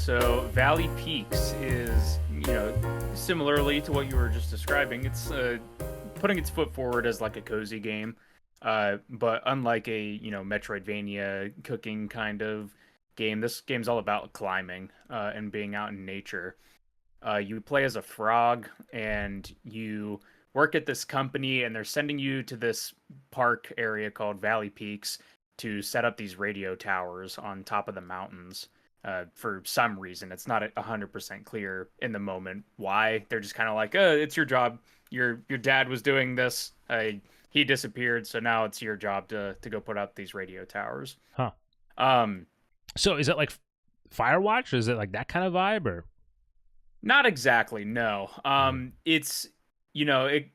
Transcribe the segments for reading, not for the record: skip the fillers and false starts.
So Valley Peaks is, similarly to what you were just describing, it's putting its foot forward as like a cozy game. But unlike a, Metroidvania cooking kind of game, this game's all about climbing and being out in nature. You play as a frog and you work at this company, and they're sending you to this park area called Valley Peaks to set up these radio towers on top of the mountains. For some reason, it's not 100% clear in the moment why. They're just kind of like, it's your job. Your dad was doing this. He disappeared, so now it's your job to go put up these radio towers. Huh. Um, So is it like Firewatch? Is it like that kind of vibe, or? Not exactly, no. It's it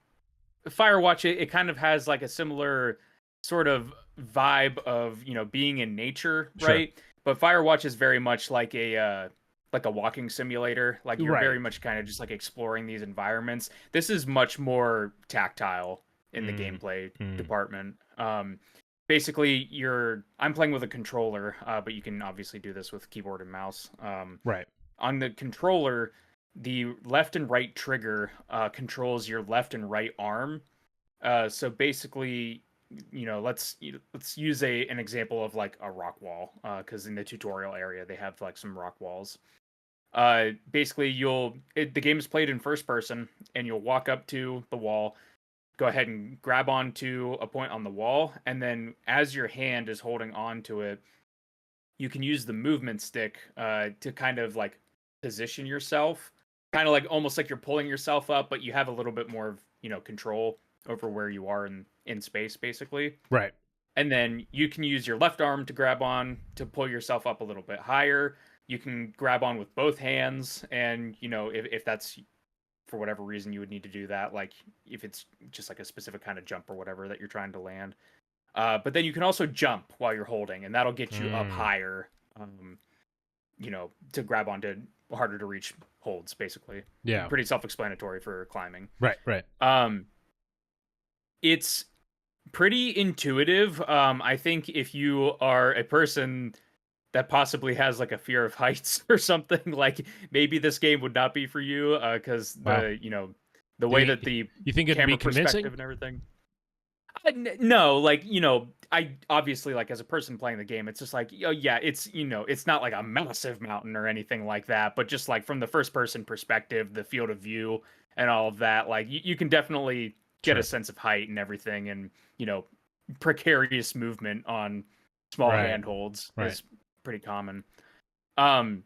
Firewatch, it kind of has like a similar sort of vibe of, being in nature, Sure. right? But Firewatch is very much like a walking simulator. Like you're Right. very much kind of just like exploring these environments. This is much more tactile in the gameplay department. Basically, I'm playing with a controller, but you can obviously do this with keyboard and mouse. Right. On the controller, the left and right trigger controls your left and right arm. So basically, let's use an example of like a rock wall, because in the tutorial area they have like some rock walls. Basically, the game is played in first person, and you'll walk up to the wall, go ahead and grab onto a point on the wall, and then as your hand is holding onto it, you can use the movement stick to kind of like position yourself, kind of like almost like you're pulling yourself up, but you have a little bit more of, control over where you are in space, basically. Right. And then you can use your left arm to grab on to pull yourself up a little bit higher. You can grab on with both hands, and if that's for whatever reason you would need to do that, like if it's just like a specific kind of jump or whatever that you're trying to land. But then you can also jump while you're holding, and that'll get you up higher, to grab onto harder to reach holds, basically. Yeah. Pretty self-explanatory for climbing. Right. Right. It's pretty intuitive. I think if you are a person that possibly has like a fear of heights or something, like maybe this game would not be for you, because the way that the you think it'd camera be convincing perspective and everything. No, like, I obviously, like, as a person playing the game, it's just like, yeah, it's not like a massive mountain or anything like that, but just like from the first person perspective, the field of view and all of that, like you can definitely get a sense of height and everything, and precarious movement on small handholds is pretty common. The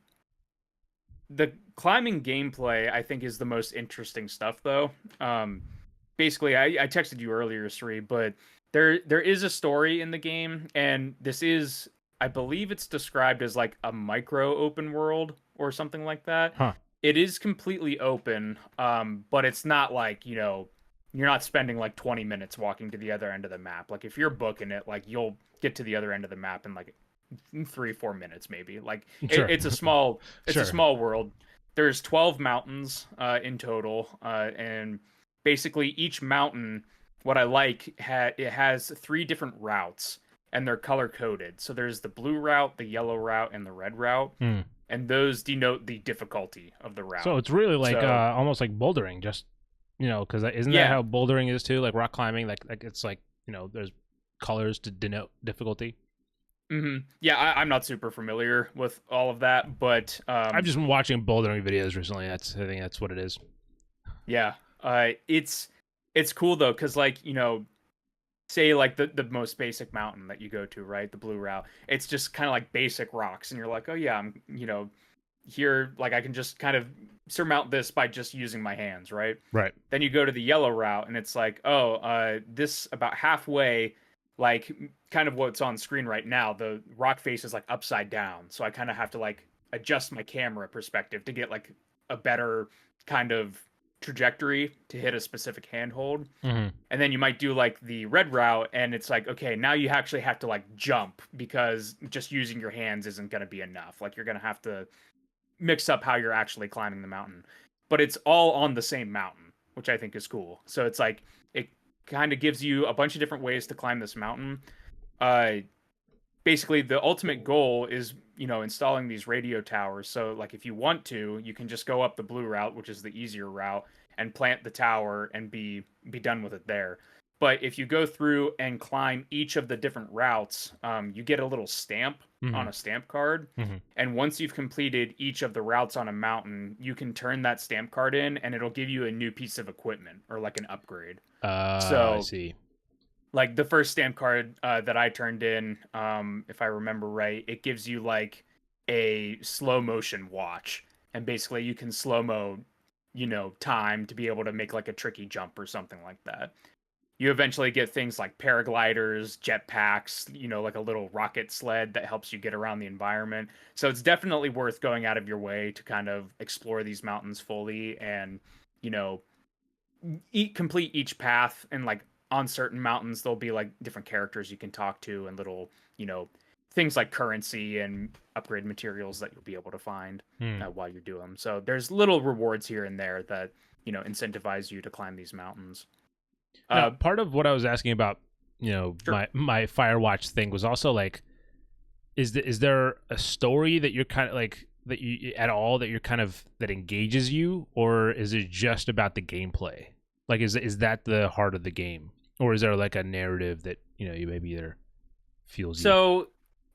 climbing gameplay, I think, is the most interesting stuff, though. Basically, I texted you earlier, Sri, but there is a story in the game, and this is, I believe it's described as like a micro open world or something like that. Huh. It is completely open, but it's not like, you're not spending like 20 minutes walking to the other end of the map. Like if you're booking it, like you'll get to the other end of the map in like 3-4 minutes, maybe. Like it's a small a small world. There's 12 mountains in total, and basically each mountain, what I like, it has 3 different routes, and they're color coded. So there's the blue route, the yellow route, and the red route, and those denote the difficulty of the route. So it's really like almost like bouldering, just because isn't that how bouldering is too? Like rock climbing, like it's like there's colors to denote difficulty. Yeah, I'm not super familiar with all of that, but I've just been watching bouldering videos recently. I think that's what it is. Yeah. It's cool though, because like, say like the most basic mountain that you go to, right, the blue route, it's just kind of like basic rocks, and you're like, oh yeah, I'm here, like I can just kind of surmount this by just using my hands, right? Then you go to the yellow route, and it's like, this about halfway, like kind of what's on screen right now, the rock face is like upside down, so I kind of have to like adjust my camera perspective to get like a better kind of trajectory to hit a specific handhold. And then you might do like the red route, and it's like, okay, now you actually have to like jump, because just using your hands isn't going to be enough. Like you're going to have to mix up how you're actually climbing the mountain, but it's all on the same mountain, which I think is cool. So it's like it kind of gives you a bunch of different ways to climb this mountain. basically the ultimate goal is, installing these radio towers. So like if you want to, you can just go up the blue route, which is the easier route, and plant the tower and be done with it there. But if you go through and climb each of the different routes, you get a little stamp on a stamp card. And once you've completed each of the routes on a mountain, you can turn that stamp card in and it'll give you a new piece of equipment or like an upgrade. I see. Like the first stamp card that I turned in, if I remember right, it gives you like a slow motion watch. And basically you can slow-mo, time to be able to make like a tricky jump or something like that. You eventually get things like paragliders, jetpacks, like a little rocket sled that helps you get around the environment. So it's definitely worth going out of your way to kind of explore these mountains fully and, complete each path. And like on certain mountains, there'll be like different characters you can talk to and little, things like currency and upgrade materials that you'll be able to find while you do them. So there's little rewards here and there that, incentivize you to climb these mountains. Now, part of what I was asking about, sure. my Firewatch thing was also like, is there a story that you're kind of like that you at all that you're kind of that engages you, or is it just about the gameplay? Like, is that the heart of the game, or is there like a narrative that you maybe either feels? So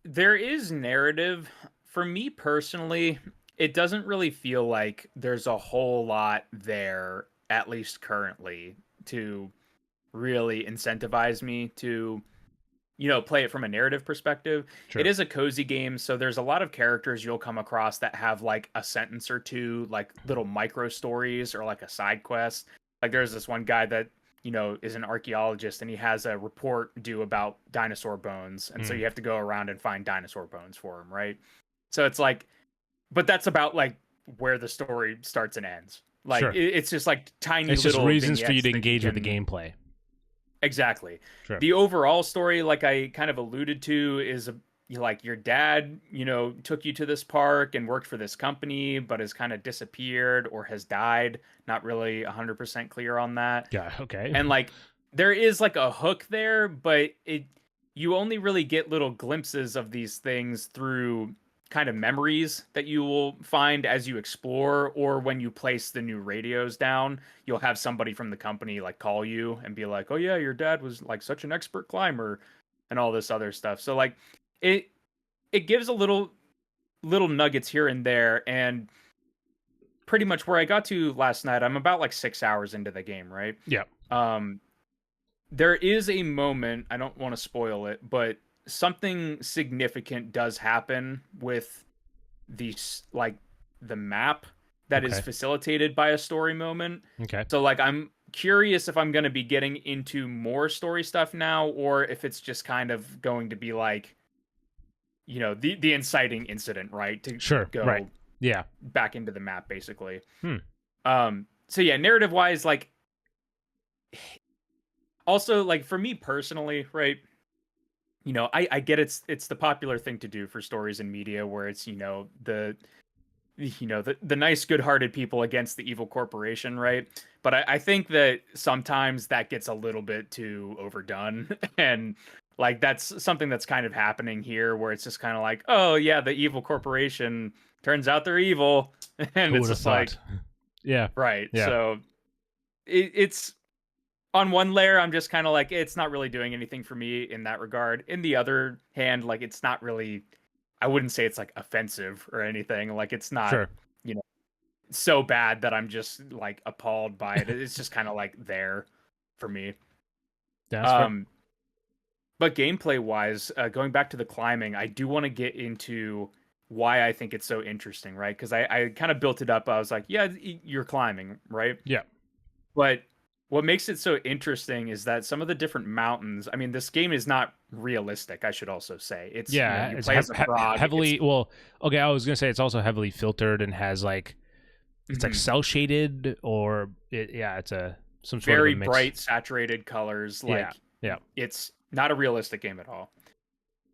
there is narrative. For me personally, it doesn't really feel like there's a whole lot there, at least currently, to really incentivize me to play it from a narrative perspective. Sure. It is a cozy game, so there's a lot of characters you'll come across that have like a sentence or two, like little micro stories or like a side quest. Like there's this one guy that is an archaeologist and he has a report due about dinosaur bones, and so you have to go around and find dinosaur bones for him, right? So it's like, but that's about like where the story starts and ends. Like sure. It's just like tiny it's little just reasons for you to engage with the gameplay. Exactly. Sure. The overall story, like I kind of alluded to, is like your dad, took you to this park and worked for this company, but has kind of disappeared or has died. Not really 100% clear on that. Yeah. Okay. And like there is like a hook there, but you only really get little glimpses of these things through kind of memories that you will find as you explore, or when you place the new radios down, you'll have somebody from the company like call you and be like, oh yeah, your dad was like such an expert climber and all this other stuff. So like it gives a little nuggets here and there. And pretty much where I got to last night, I'm about like 6 hours into the game, right? Yeah. There is a moment, I don't want to spoil it, but something significant does happen with the map that is facilitated by a story moment. Okay. So like I'm curious if I'm going to be getting into more story stuff now, or if it's just kind of going to be like, the inciting incident, right? To go right. Yeah. back into the map basically. So yeah, narrative wise, like also like for me personally, right? I get it's the popular thing to do for stories in media where it's, the nice, good-hearted people against the evil corporation, right? But I think that sometimes that gets a little bit too overdone. And like that's something that's kind of happening here where it's just kind of like, oh yeah, the evil corporation, turns out they're evil. And it's just like, yeah. Right. Yeah. So it's on one layer, I'm just kind of like, it's not really doing anything for me in that regard. In the other hand, like, it's not really, I wouldn't say it's like offensive or anything. Like, it's not, sure. So bad that I'm just like appalled by it. It's just kind of like there for me. But gameplay wise, going back to the climbing, I do want to get into why I think it's so interesting, right? Because I kind of built it up. I was like, yeah, you're climbing, right? Yeah. But what makes it so interesting is that some of the different mountains, I mean, this game is not realistic, I should also say. It's, you it's play as a frog. heavily, I was going to say it's also heavily filtered and has like, it's like cell shaded or, it's some sort very of a mix. Bright, saturated colors. Like, yeah. It's not a realistic game at all.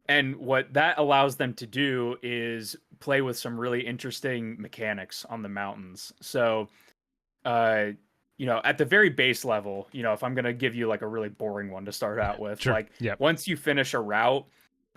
And what that allows them to do is play with some really interesting mechanics on the mountains. So, at the very base level, if I'm going to give you like a really boring one to start out with, once you finish a route,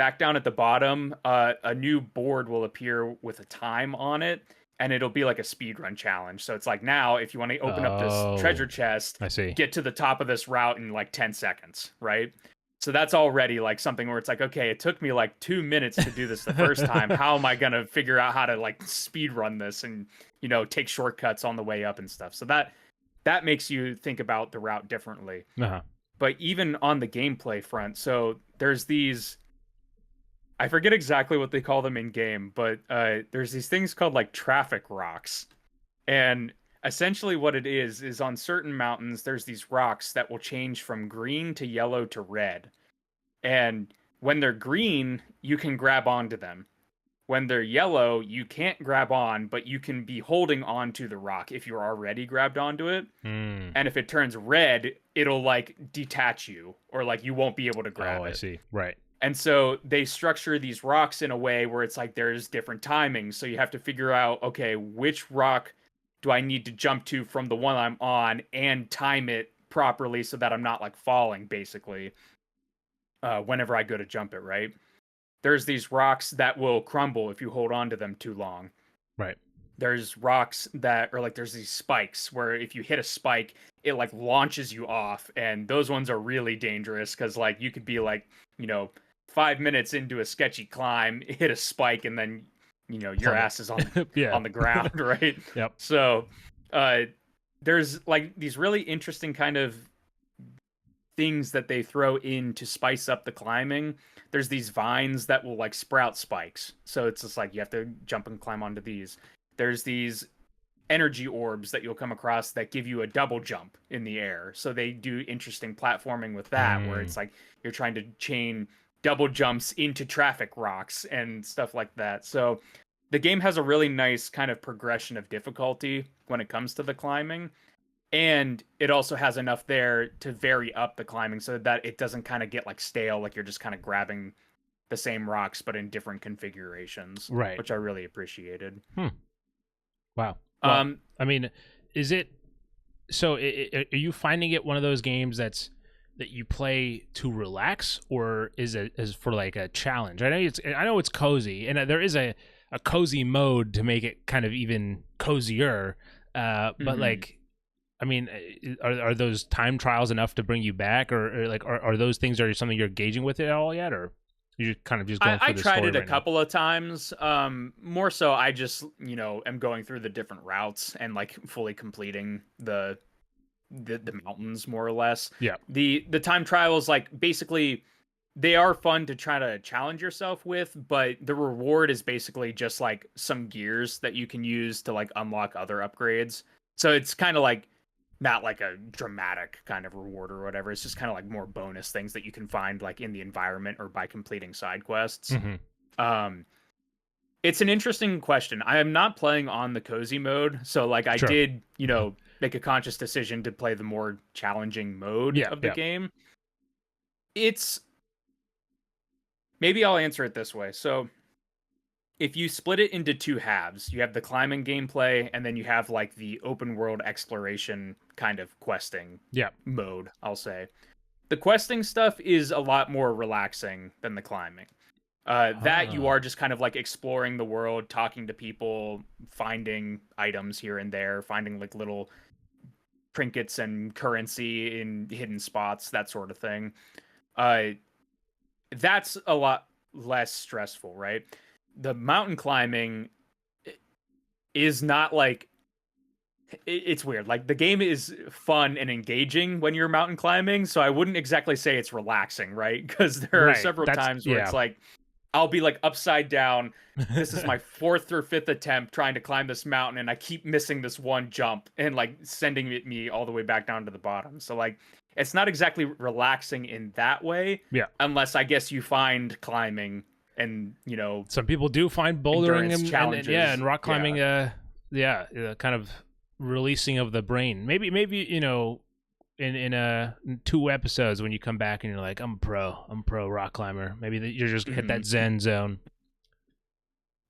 back down at the bottom, a new board will appear with a time on it, and it'll be like a speed run challenge. So it's like, now if you want to open up this treasure Oh, chest, I see. get to the top of this route in like 10 seconds, right? So that's already like something where it's like, okay, it took me like 2 minutes to do this the first time. How am I gonna figure out how to like speed run this and, you know, take shortcuts on the way up and stuff? So that makes you think about the route differently. Uh-huh. But even on the gameplay front, so there's these, I forget exactly what they call them in game, but there's these things called like traffic rocks. And essentially what it is on certain mountains, there's these rocks that will change from green to yellow to red. And when they're green, you can grab onto them. When they're yellow, you can't grab on, but you can be holding on to the rock if you're already grabbed onto it. Mm. And if it turns red, it'll like detach you, or like you won't be able to grab it. Oh, I see. Right. And so they structure these rocks in a way where it's like there's different timings. So you have to figure out, okay, which rock do I need to jump to from the one I'm on and time it properly so that I'm not like falling, basically, whenever I go to jump it, right? There's these rocks that will crumble if you hold on to them too long. Right. There's rocks that are like, there's these spikes where if you hit a spike, it like launches you off. And those ones are really dangerous because like you could be like, you know, 5 minutes into a sketchy climb, hit a spike, and then, you know, your ass is on Yeah. on the ground, right? Yep. So there's like these really interesting kind of things that they throw in to spice up the climbing. There's these vines that will like sprout spikes. So it's just like you have to jump and climb onto these. There's these energy orbs that you'll come across that give you a double jump in the air. So they do interesting platforming with that, where it's like you're trying to chain double jumps into traffic rocks and stuff like that. So the game has a really nice kind of progression of difficulty when it comes to the climbing. And it also has enough there to vary up the climbing so that it doesn't kind of get like stale, like you're just kind of grabbing the same rocks but in different configurations, Right. which I really appreciated. Wow. Well, I mean, is it so? Are you finding it one of those games that you play to relax, or is it as for like a challenge? I know it's cozy, and there is a cozy mode to make it kind of even cozier. But like, I mean, are those time trials enough to bring you back, or like are those things something you're engaging with it at all yet, or you're kind of just going for the story? I tried it a right couple of times. More so, I just, you know, am going through the different routes and like fully completing the mountains more or less. Yeah. The time trials, like, basically they are fun to try to challenge yourself with, but the reward is basically just like some gears that you can use to like unlock other upgrades. So it's kind of like not like a dramatic kind of reward or whatever. It's just kind of like more bonus things that you can find like in the environment or by completing side quests. It's an interesting question. I am not playing on the cozy mode, so like I did, you know, make a conscious decision to play the more challenging mode of the game. It's, maybe I'll answer it this way. So if you split it into two halves, you have the climbing gameplay, and then you have like the open world exploration kind of questing mode, I'll say. The questing stuff is a lot more relaxing than the climbing. That you are just kind of like exploring the world, talking to people, finding items here and there, finding like little trinkets and currency in hidden spots, that sort of thing. That's a lot less stressful, right? The mountain climbing is not like, it's weird. Like, the game is fun and engaging when you're mountain climbing, so I wouldn't exactly say it's relaxing, right? Because there are several times where it's like, I'll be like upside down. This is my fourth or fifth attempt trying to climb this mountain, and I keep missing this one jump and like sending me all the way back down to the bottom. So like, it's not exactly relaxing in that way. Yeah. Unless I guess you find climbing, and you know, some people do find bouldering and rock climbing. Kind of releasing of the brain. Maybe you know, in 2 episodes when you come back and you're like, I'm pro rock climber. Maybe you're just hit that zen zone.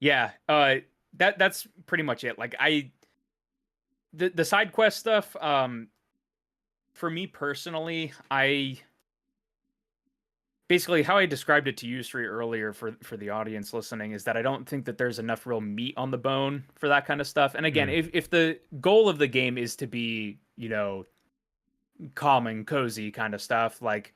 Yeah, that's pretty much it. Like the side quest stuff. For me personally, basically how I described it to you, Sri, earlier for the audience listening is that I don't think that there's enough real meat on the bone for that kind of stuff. And again, Mm. if the goal of the game is to be, calm and cozy kind of stuff, like,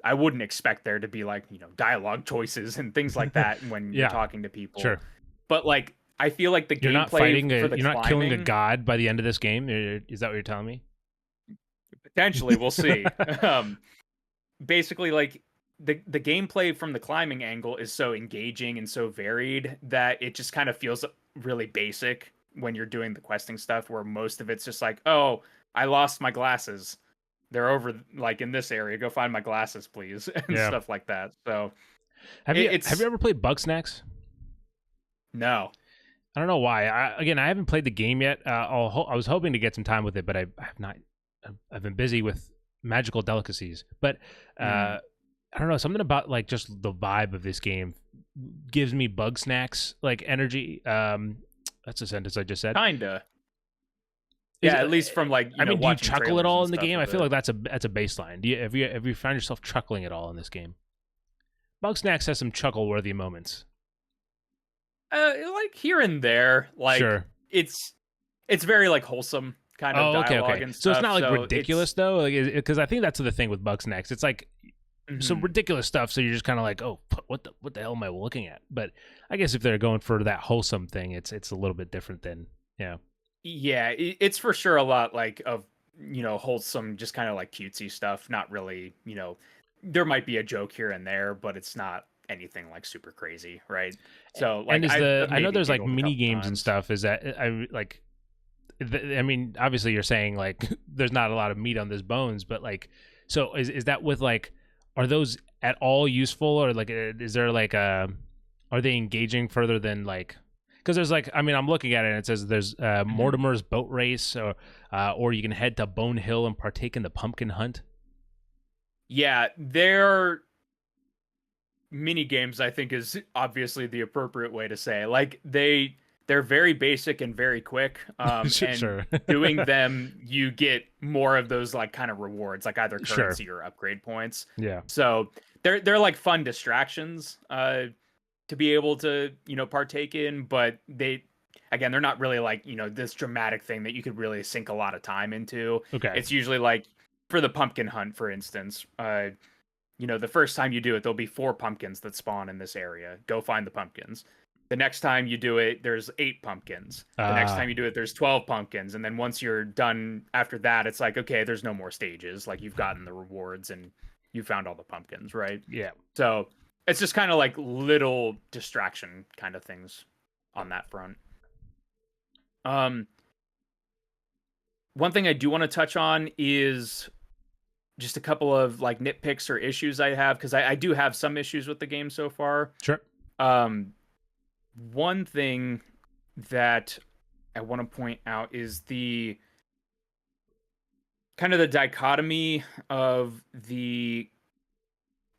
I wouldn't expect there to be like, dialogue choices and things like that when you're Yeah, talking to people. sure. But like I feel like the You're not gameplay for the you're not killing a climbing, god by the end of this game. Is that what you're telling me? potentially we'll see. Basically like the gameplay from the climbing angle is so engaging and so varied that it just kind of feels really basic when you're doing the questing stuff, where most of it's just like, oh, I lost my glasses, they're over like in this area, go find my glasses please, and Yeah. stuff like that. So Have you it's ever played Bugsnax? no. I don't know why. I haven't played the game yet. I was hoping to get some time with it, but I have not. I've been busy with magical delicacies. But I don't know, something about like just the vibe of this game gives me Bugsnax like energy. That's a sentence I just said. Kinda. Is Yeah, it- at least from like I mean, do you watching chuckle at trailers all and in the stuff game? I of feel it. like that's a baseline. Do you have you found yourself chuckling at all in this game? Bugsnax has some chuckle worthy moments. Like here and there, like Sure. it's very like wholesome kind of Oh, okay, dialogue okay. and So it's stuff. not like So ridiculous though, like because I think that's the thing with Bugsnax. It's like some Mhm. ridiculous stuff, so you're just kind of like, oh, what the hell am I looking at? But I guess if they're going for that wholesome thing, it's a little bit different than Yeah, it's for sure a lot like of wholesome, just kind of like cutesy stuff. Not really, there might be a joke here and there, but it's not anything like super crazy, right? So And like I've I know maybe there's like giggled a mini couple games and times. stuff. Is that I like? I mean, obviously you're saying like there's not a lot of meat on those bones, but like, so is that with like, are those at all useful, or like, is there like are they engaging further than like? Because there's like, I mean, I'm looking at it and it says there's Mhm. Mortimer's boat race, or you can head to Bone Hill and partake in the pumpkin hunt. Yeah, they're mini games, I think, is obviously the appropriate way to say. Like they're very basic and very quick. And Sure, doing them, you get more of those like kind of rewards, like either sure, currency or upgrade points. yeah, So they're like fun distractions to be able to partake in, but they're not really like this dramatic thing that you could really sink a lot of time into. okay, It's usually like for the pumpkin hunt, for instance. The first time you do it, there'll be 4 pumpkins that spawn in this area. Go find the pumpkins. The next time you do it, there's 8 pumpkins. The next uh, time you do it, there's 12 pumpkins. And then once you're done after that, it's like, okay, there's no more stages. Like you've gotten the rewards and you found all the pumpkins, right? yeah, So it's just kind of like little distraction kind of things on that front. Um, One thing I do want to touch on is just a couple of like nitpicks or issues I have, because I do have some issues with the game so far. sure, Um, One thing that I want to point out is the kind of the dichotomy of the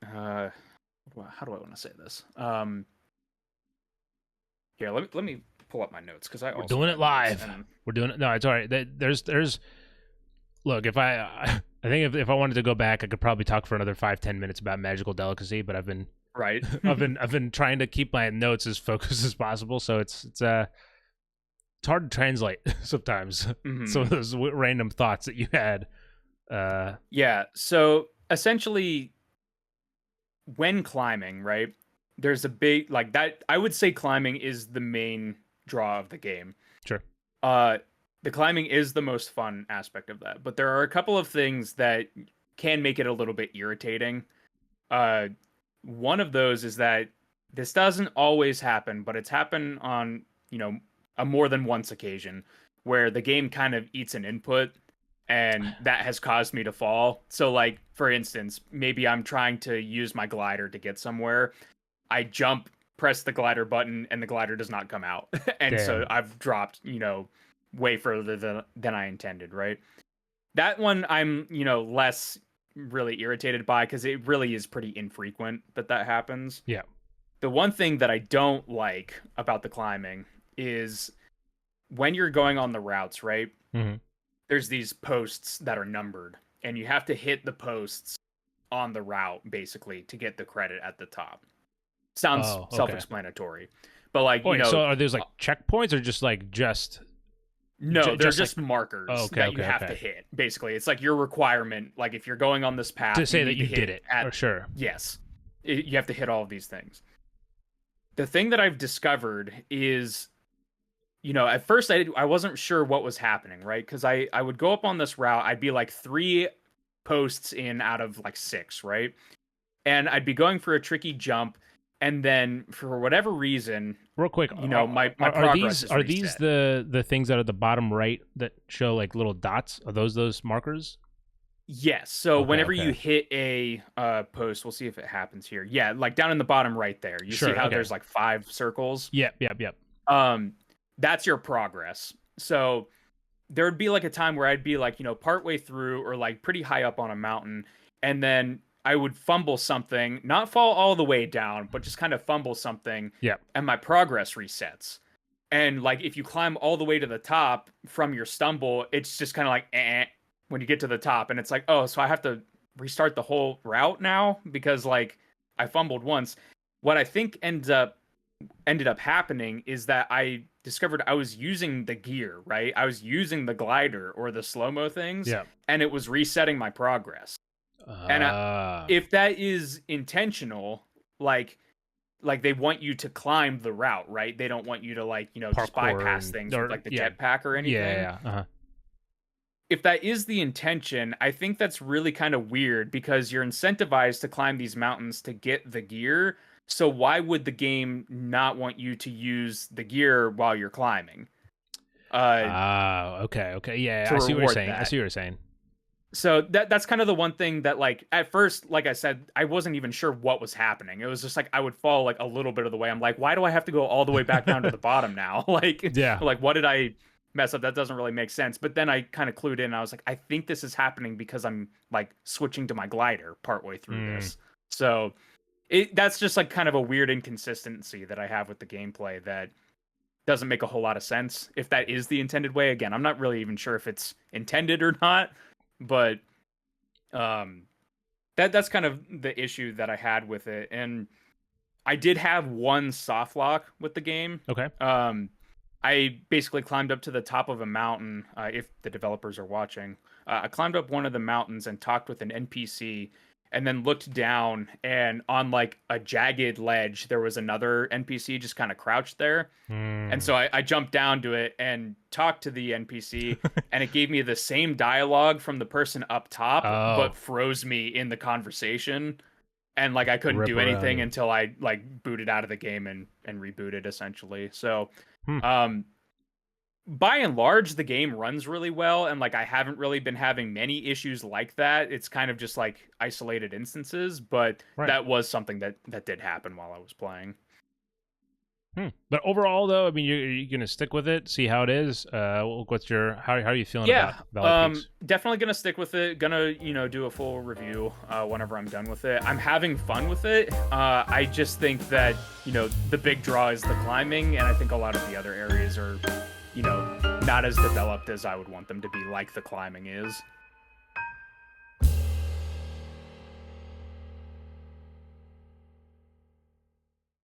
how do I want to say this? Here, let me pull up my notes because I we're also doing had it notes, live. and We're doing it. No, it's all right. There's look, if I think if I wanted to go back, I could probably talk for another 5-10 minutes about magical delicacy, but I've been right. I've been trying to keep my notes as focused as possible, so it's hard to translate sometimes. Some of Mhm. those random thoughts that you had. Yeah. So essentially, when climbing, right, there's a big like that. I would say climbing is the main draw of the game. Sure. Uh, the climbing is the most fun aspect of that, but there are a couple of things that can make it a little bit irritating. Uh, One of those is that this doesn't always happen, but it's happened on, a more than once occasion where the game kind of eats an input and that has caused me to fall. So like for instance, maybe I'm trying to use my glider to get somewhere. I jump, press the glider button and the glider does not come out. And so Damn. I've dropped, way further than I intended, right? That one I'm, less really irritated by because it really is pretty infrequent that happens. Yeah. The one thing that I don't like about the climbing is when you're going on the routes, right? Hmm. There's these posts that are numbered and you have to hit the posts on the route basically to get the credit at the top. Sounds okay. self-explanatory, but like Wait, you know, so are those like checkpoints or just like no, they're just just markers that you have to hit. Basically, it's like your requirement. Like if you're going on this path, to say that you to did it? For sure. Yes, you have to hit all of these things. The thing that I've discovered is, you know, at first I wasn't sure what was happening, right? Because I would go up on this route, I'd be like 3 posts in out of like 6, right? And I'd be going for a tricky jump, and then for whatever reason, real quick, you know, my progress are these the things that are at the bottom right that show like little dots? Are those markers? Yes. So whenever you hit a post, we'll see if it happens here. Yeah, like down in the bottom right there, you see how there's like 5 circles. Yep. That's your progress. So there would be like a time where I'd be like, you know, partway through or like pretty high up on a mountain, and then I would fumble something, not fall all the way down, but just kind of fumble something. Yeah. And my progress resets. And like if you climb all the way to the top from your stumble, it's just kind of like when you get to the top, and it's like, oh, so I have to restart the whole route now because like I fumbled once. What I think ended up happening is that I discovered I was using the gear, right? I was using the glider or the slow-mo things, and it was resetting my progress. And if that is intentional, like they want you to climb the route, right? They don't want you to like, you know, just bypass things with like the jetpack or anything. Yeah. If that is the intention, I think that's really kind of weird because you're incentivized to climb these mountains to get the gear. So why would the game not want you to use the gear while you're climbing? Okay. Yeah, I see what you're saying. So that's kind of the one thing that like at first, like I said, I wasn't even sure what was happening. It was just like I would fall like a little bit of the way. I'm like, why do I have to go all the way back down to the bottom now? Like, like what did I mess up? That doesn't really make sense. But then I kind of clued in. And I was like, I think this is happening because I'm like switching to my glider partway through this. So that's just like kind of a weird inconsistency that I have with the gameplay that doesn't make a whole lot of sense. If that is the intended way, again, I'm not really even sure if it's intended or not. But that's kind of the issue that I had with it. And I did have one soft lock with the game. Okay. I basically climbed up to the top of a mountain. If the developers are watching, I climbed up one of the mountains and talked with an NPC, and then looked down, and on like a jagged ledge, there was another NPC just kind of crouched there. And so I jumped down to it and talked to the NPC, and it gave me the same dialogue from the person up top, but froze me in the conversation. And like I couldn't do anything until I like booted out of the game and rebooted essentially. So by and large, the game runs really well, and like I haven't really been having many issues like that. It's kind of just like isolated instances, but that was something that did happen while I was playing. But overall, though, I mean, you're gonna stick with it, see how it is. What's your how are you feeling about Valley Peaks? Definitely gonna stick with it. Gonna do a full review whenever I'm done with it. I'm having fun with it. I just think that the big draw is the climbing, and I think a lot of the other areas are not as developed as I would want them to be, like the climbing is.